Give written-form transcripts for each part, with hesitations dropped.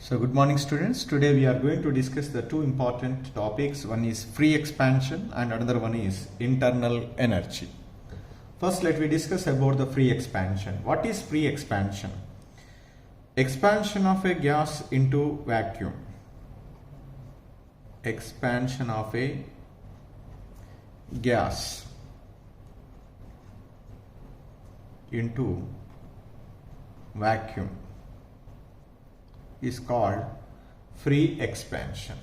So good morning students. Today we are going to discuss the two important topics. One is free expansion and another one is internal energy. First let me discuss about the free expansion. What is free expansion? Expansion of a gas into vacuum. Expansion of a gas into vacuum is called free expansion.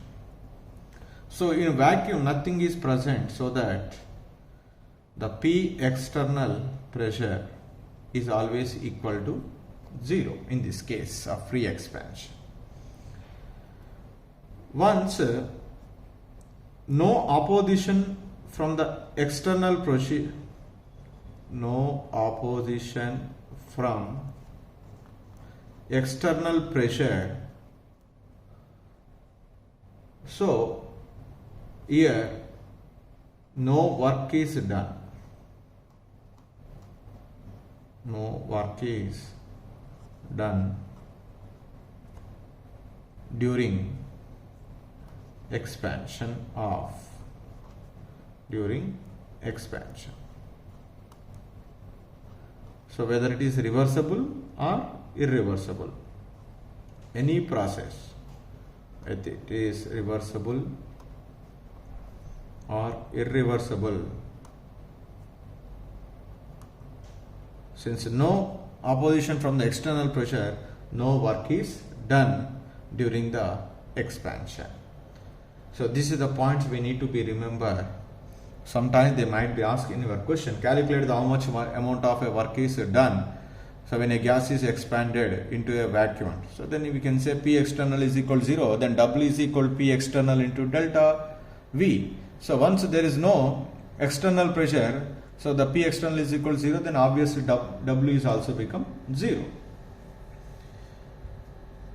So in vacuum nothing is present, so that the P external pressure is always equal to 0 in this case of free expansion. Once no opposition from the external pressure, no opposition from external pressure, so here no work is done. No work is done during expansion. So whether it is reversible or irreversible, any process, whether it is reversible or irreversible, since no opposition from the external pressure, no work is done during the expansion. So this is the points we need to be remembered. Sometimes they might be asked in your question, calculate how much amount of a work is done. So when a gas is expanded into a vacuum, so then we can say P external is equal to 0, then W is equal to P external into delta V. So once there is no external pressure, so the P external is equal to 0, then obviously W is also become 0.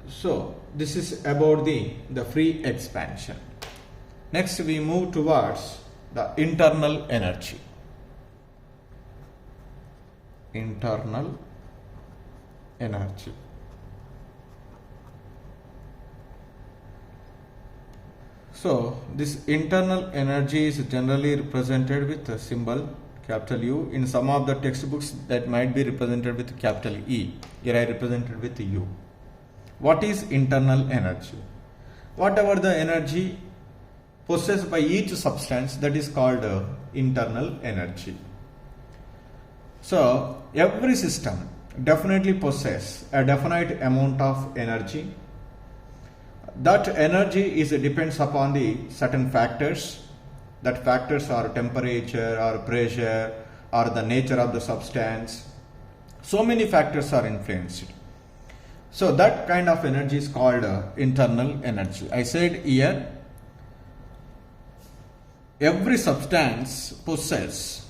So this is about the free expansion. Next we move towards the internal energy. Internal energy. So this internal energy is generally represented with a symbol capital U. In some of the textbooks that might be represented with capital E. Here I represented with U. What is internal energy? Whatever the energy possessed by each substance, that is called internal energy. So every system definitely possess a definite amount of energy. That energy depends upon the certain factors. That factors are temperature or pressure or the nature of the substance. So many factors are influenced. So that kind of energy is called internal energy. I said here, every substance possess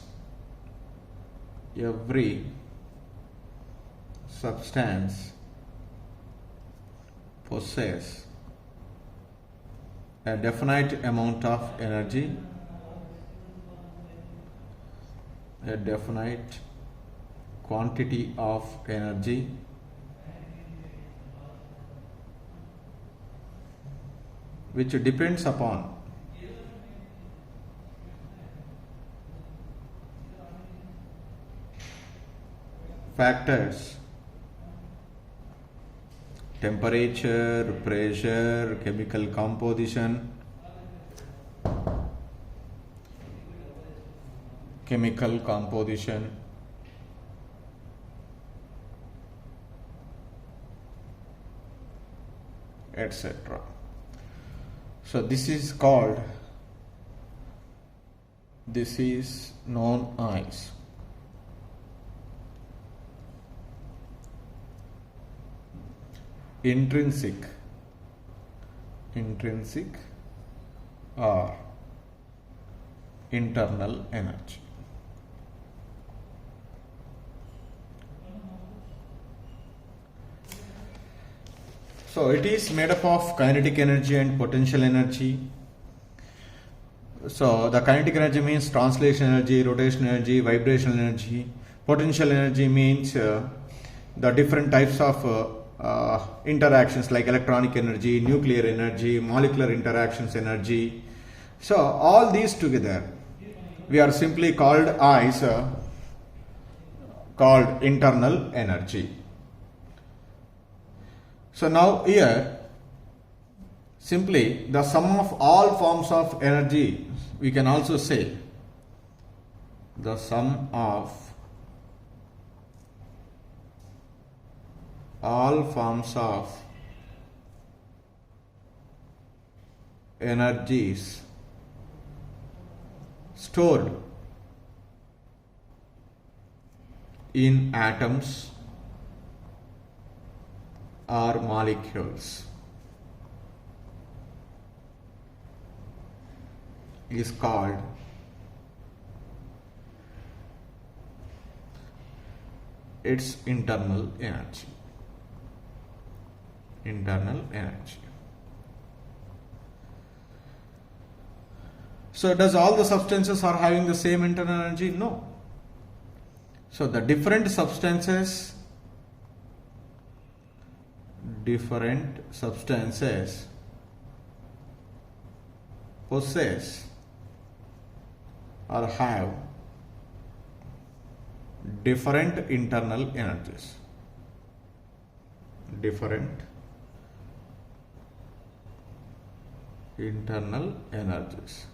a definite amount of energy, a definite quantity of energy, which depends upon factors: temperature, pressure, chemical composition, etc. So this is known as intrinsic or internal energy. So it is made up of kinetic energy and potential energy. So the kinetic energy means translation energy, rotation energy, vibrational energy. Potential energy means the different types of interactions like electronic energy, nuclear energy, molecular interactions energy. So all these together we are simply called as called internal energy. So now here simply the sum of all forms of energy, we can also say the sum of all forms of energies stored in atoms or molecules is called its internal energy. Internal energy. So does all the substances are having the same internal energy? No. So the different substances possess or have different internal energies. Different internal energies.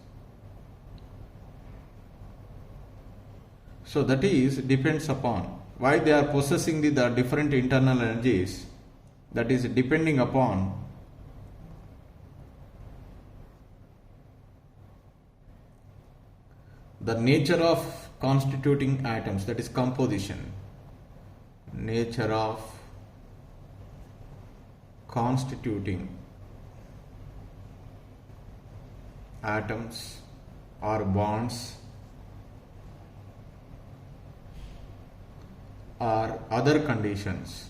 So that is depends upon why they are possessing the different internal energies. That is depending upon the nature of constituting atoms, that is composition. Nature of constituting atoms or bonds or other conditions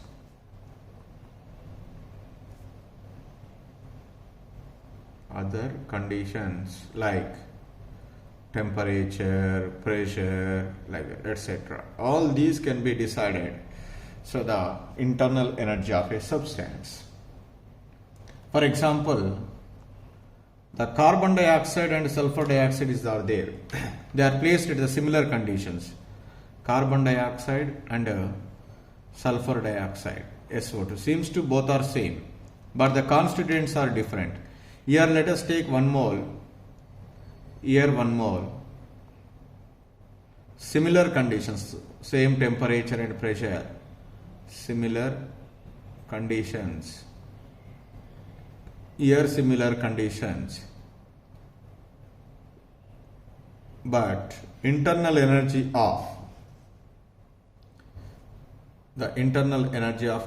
like temperature, pressure, like etc. All these can be decided. So the internal energy of a substance. For example, the carbon dioxide and sulfur dioxide are there. They are placed at the similar conditions. Carbon dioxide and sulfur dioxide, SO2, seems to both are same, but the constituents are different. Here let us take 1 mole, here 1 mole. Similar conditions, same temperature and pressure, similar conditions. Here similar conditions, but internal energy of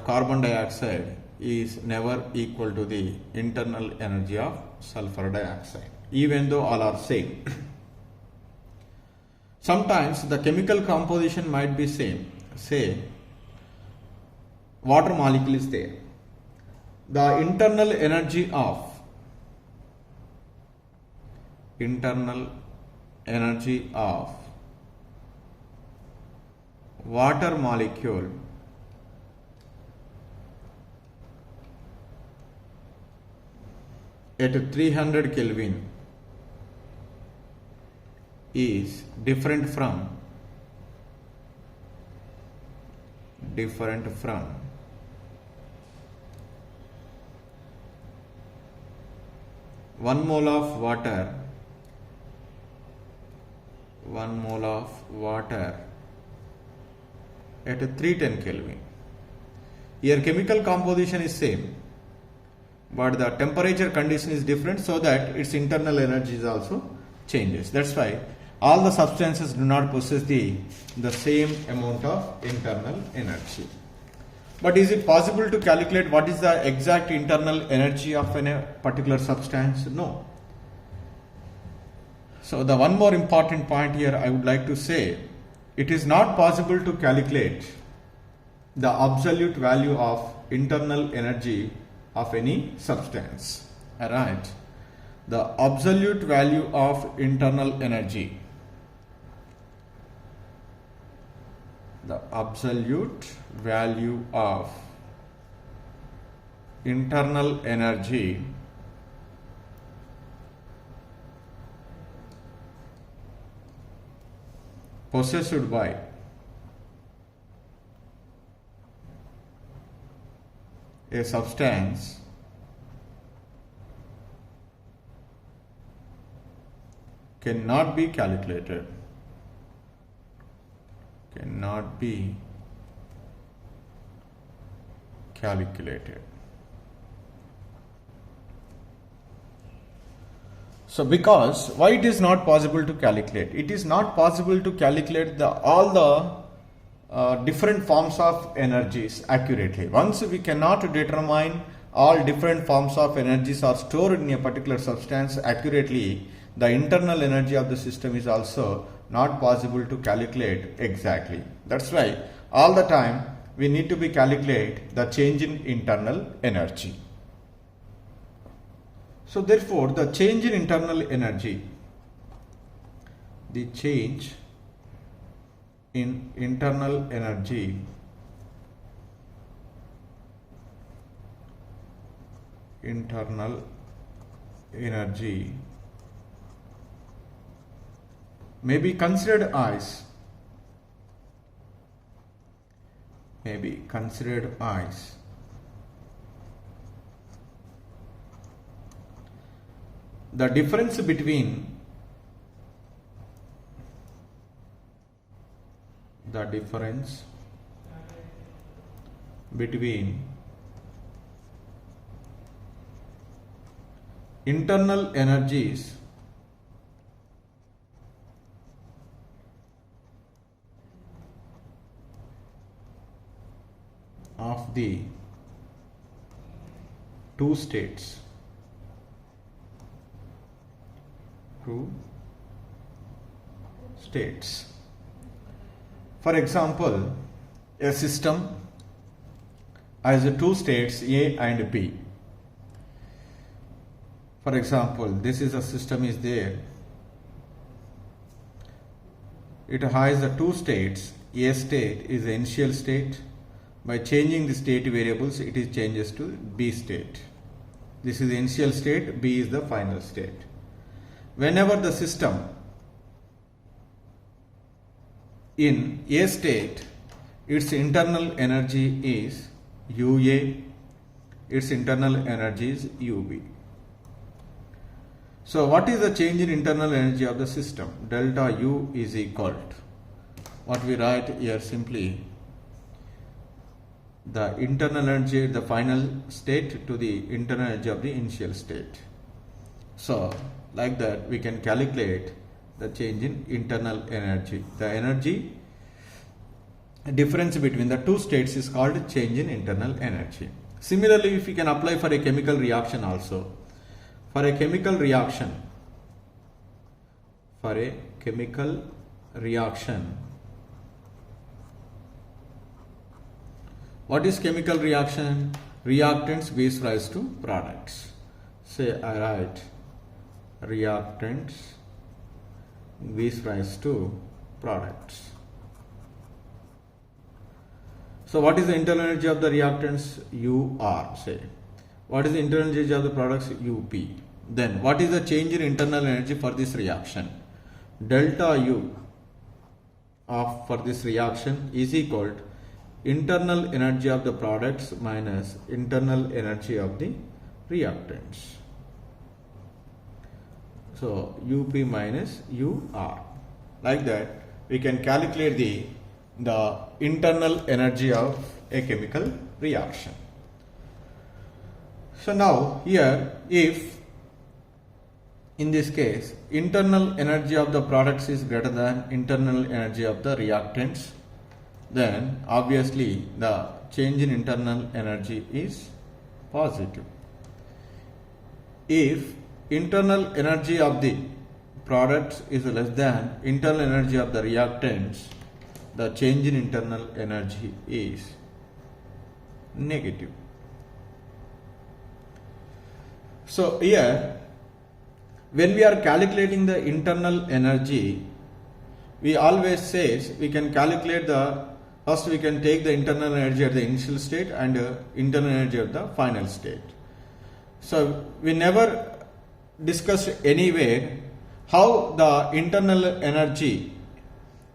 carbon dioxide is never equal to the internal energy of sulfur dioxide, even though all are same. Sometimes the chemical composition might be same. Say water molecule is there. The internal energy of water molecule at 300 Kelvin is different from 1 mole of water at 310 Kelvin. Here chemical composition is same, but the temperature condition is different, so that its internal energy is also changes. That's why all the substances do not possess the same amount of internal energy. But is it possible to calculate what is the exact internal energy of a particular substance? No. So the one more important point here I would like to say, it is not possible to calculate the absolute value of internal energy of any substance. Alright. The absolute value of internal energy. The absolute value of internal energy possessed by a substance cannot be calculated. Cannot be calculated. So because why it is not possible to calculate? It is not possible to calculate all the different forms of energies accurately. Once we cannot determine all different forms of energies are stored in a particular substance accurately, the internal energy of the system is also not possible to calculate exactly. That's why all the time we need to be calculate the change in internal energy. So therefore the change in internal energy, the change in internal energy may be considered as the difference between internal energies of the two states. For example, a system has two states A and B. For example, this is a system is there. It has the two states. A state is the initial state. By changing the state variables, it is changes to B state. This is the initial state, B is the final state. Whenever the system in A state, its internal energy is UA, its internal energy is UB. So what is the change in internal energy of the system? Delta U is equal to, what we write here simply, the internal energy of the final state to the internal energy of the initial state. So like that we can calculate the change in internal energy. The energy difference between the two states is called change in internal energy. Similarly, if we can apply for a chemical reaction also. For a chemical reaction, what is chemical reaction? Reactants gives rise to products. Say I write reactants gives rise to products. So what is the internal energy of the reactants? UR, say. What is the internal energy of the products? UP. Then what is the change in internal energy for this reaction? Delta U for this reaction is equal to internal energy of the products minus internal energy of the reactants. So UP minus UR. Like that we can calculate the internal energy of a chemical reaction. So now here, if in this case internal energy of the products is greater than internal energy of the reactants, then obviously the change in internal energy is positive. If internal energy of the products is less than internal energy of the reactants, the change in internal energy is negative. So here, when we are calculating the internal energy, we always say we can calculate the First we can take the internal energy at the initial state and internal energy at the final state. So we never discussed anywhere how the internal energy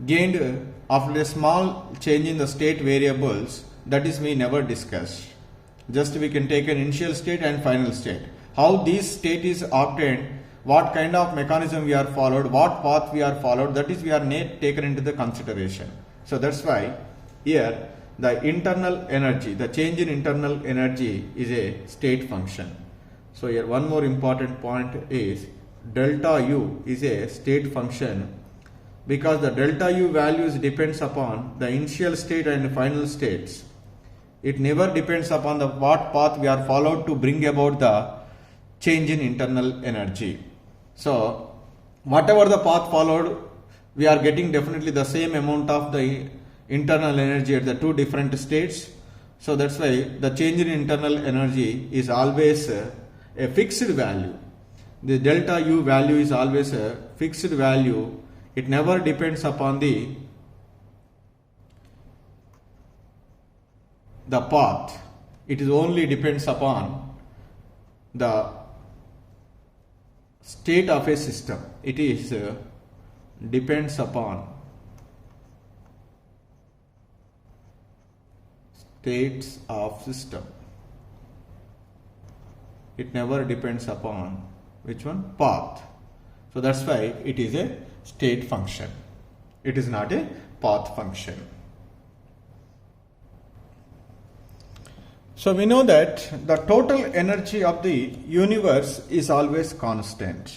gained after a small change in the state variables, that is we never discussed. Just we can take an initial state and final state. How this state is obtained, what kind of mechanism we are followed, what path we are followed, that is we are taken into the consideration. So that's why here the internal energy, the change in internal energy is a state function. So here one more important point is delta U is a state function because the delta U values depends upon the initial state and final states. It never depends upon the what path we are followed to bring about the change in internal energy. So whatever the path followed, we are getting definitely the same amount of the internal energy at the two different states. So that's why the change in internal energy is always a fixed value. The delta U value is always a fixed value. It never depends upon the path. It is only depends upon the state of a system. It is depends upon states of system. It never depends upon which one? Path. So that's why it is a state function. It is not a path function. So we know that the total energy of the universe is always constant.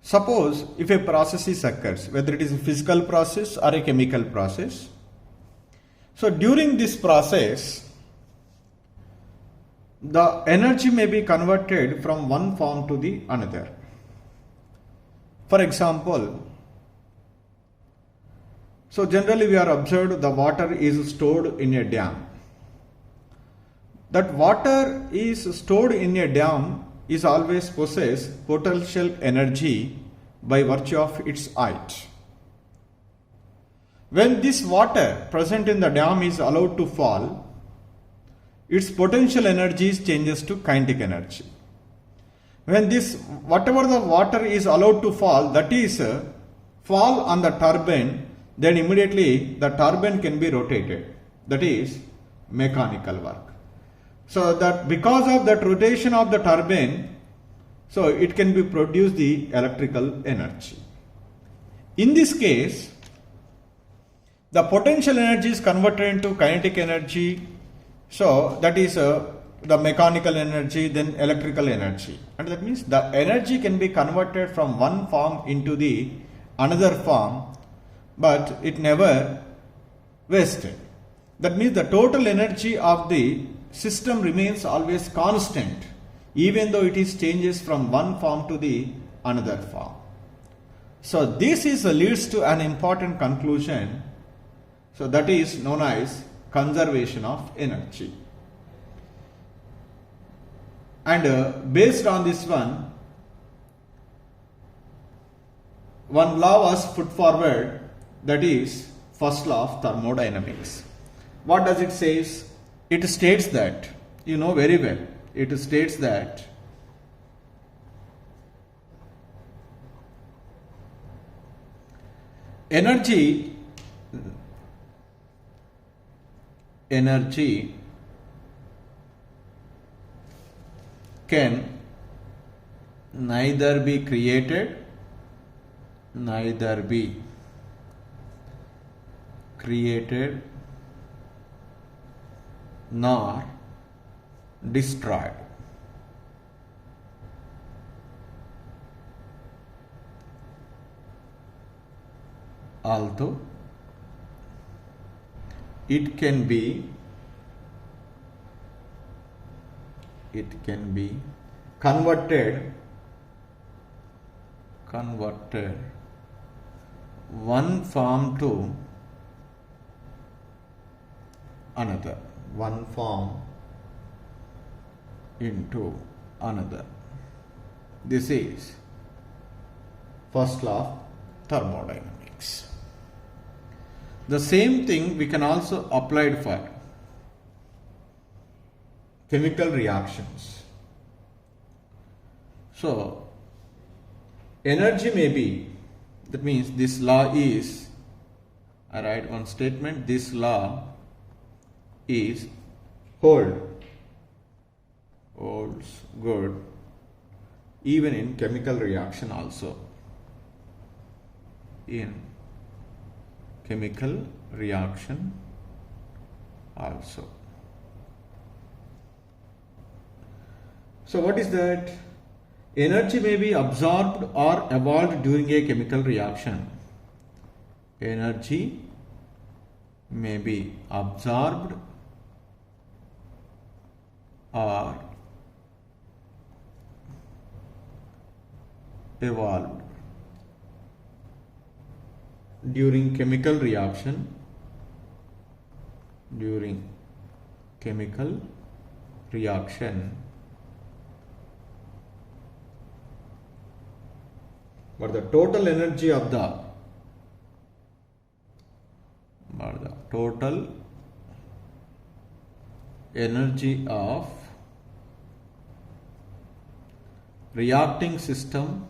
Suppose if a process is occurs, whether it is a physical process or a chemical process. So during this process, the energy may be converted from one form to the another. For example, so generally we are observed the water is stored in a dam. That water is stored in a dam is always possess potential energy by virtue of its height. When this water present in the dam is allowed to fall, its potential energy changes to kinetic energy. When this whatever the water is allowed to fall, that is fall on the turbine, then immediately the turbine can be rotated. That is mechanical work. So that because of that rotation of the turbine, so it can be produce the electrical energy. In this case, the potential energy is converted into kinetic energy. So that is the mechanical energy, then electrical energy. And that means the energy can be converted from one form into the another form, but it never wasted. That means the total energy of the system remains always constant, even though it is changes from one form to the another form. So this is leads to an important conclusion. So that is known as conservation of energy. And based on this one law was put forward, that is first law of thermodynamics. What does it says? It states that, you know very well, it states that energy can neither be created nor destroyed. Although it can be converted one form to another, one form into another. This is first law of thermodynamics. The same thing we can also apply for chemical reactions. So, energy may be, that means this law is, I write one statement, this law is holds good even in chemical reaction also. In chemical reaction also. So what is that? Energy may be absorbed or evolved during a chemical reaction. Energy may be absorbed or evolved during chemical reaction. During chemical reaction. But the total energy of the reacting system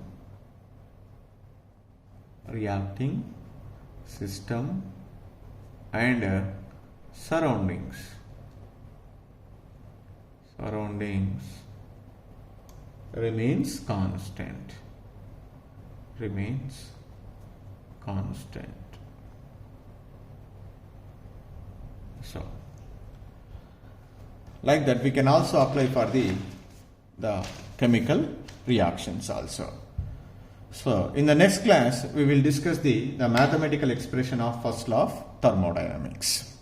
and surroundings remains constant. So, like that we can also apply for the chemical reactions also. So, in the next class we will discuss the mathematical expression of first law of thermodynamics.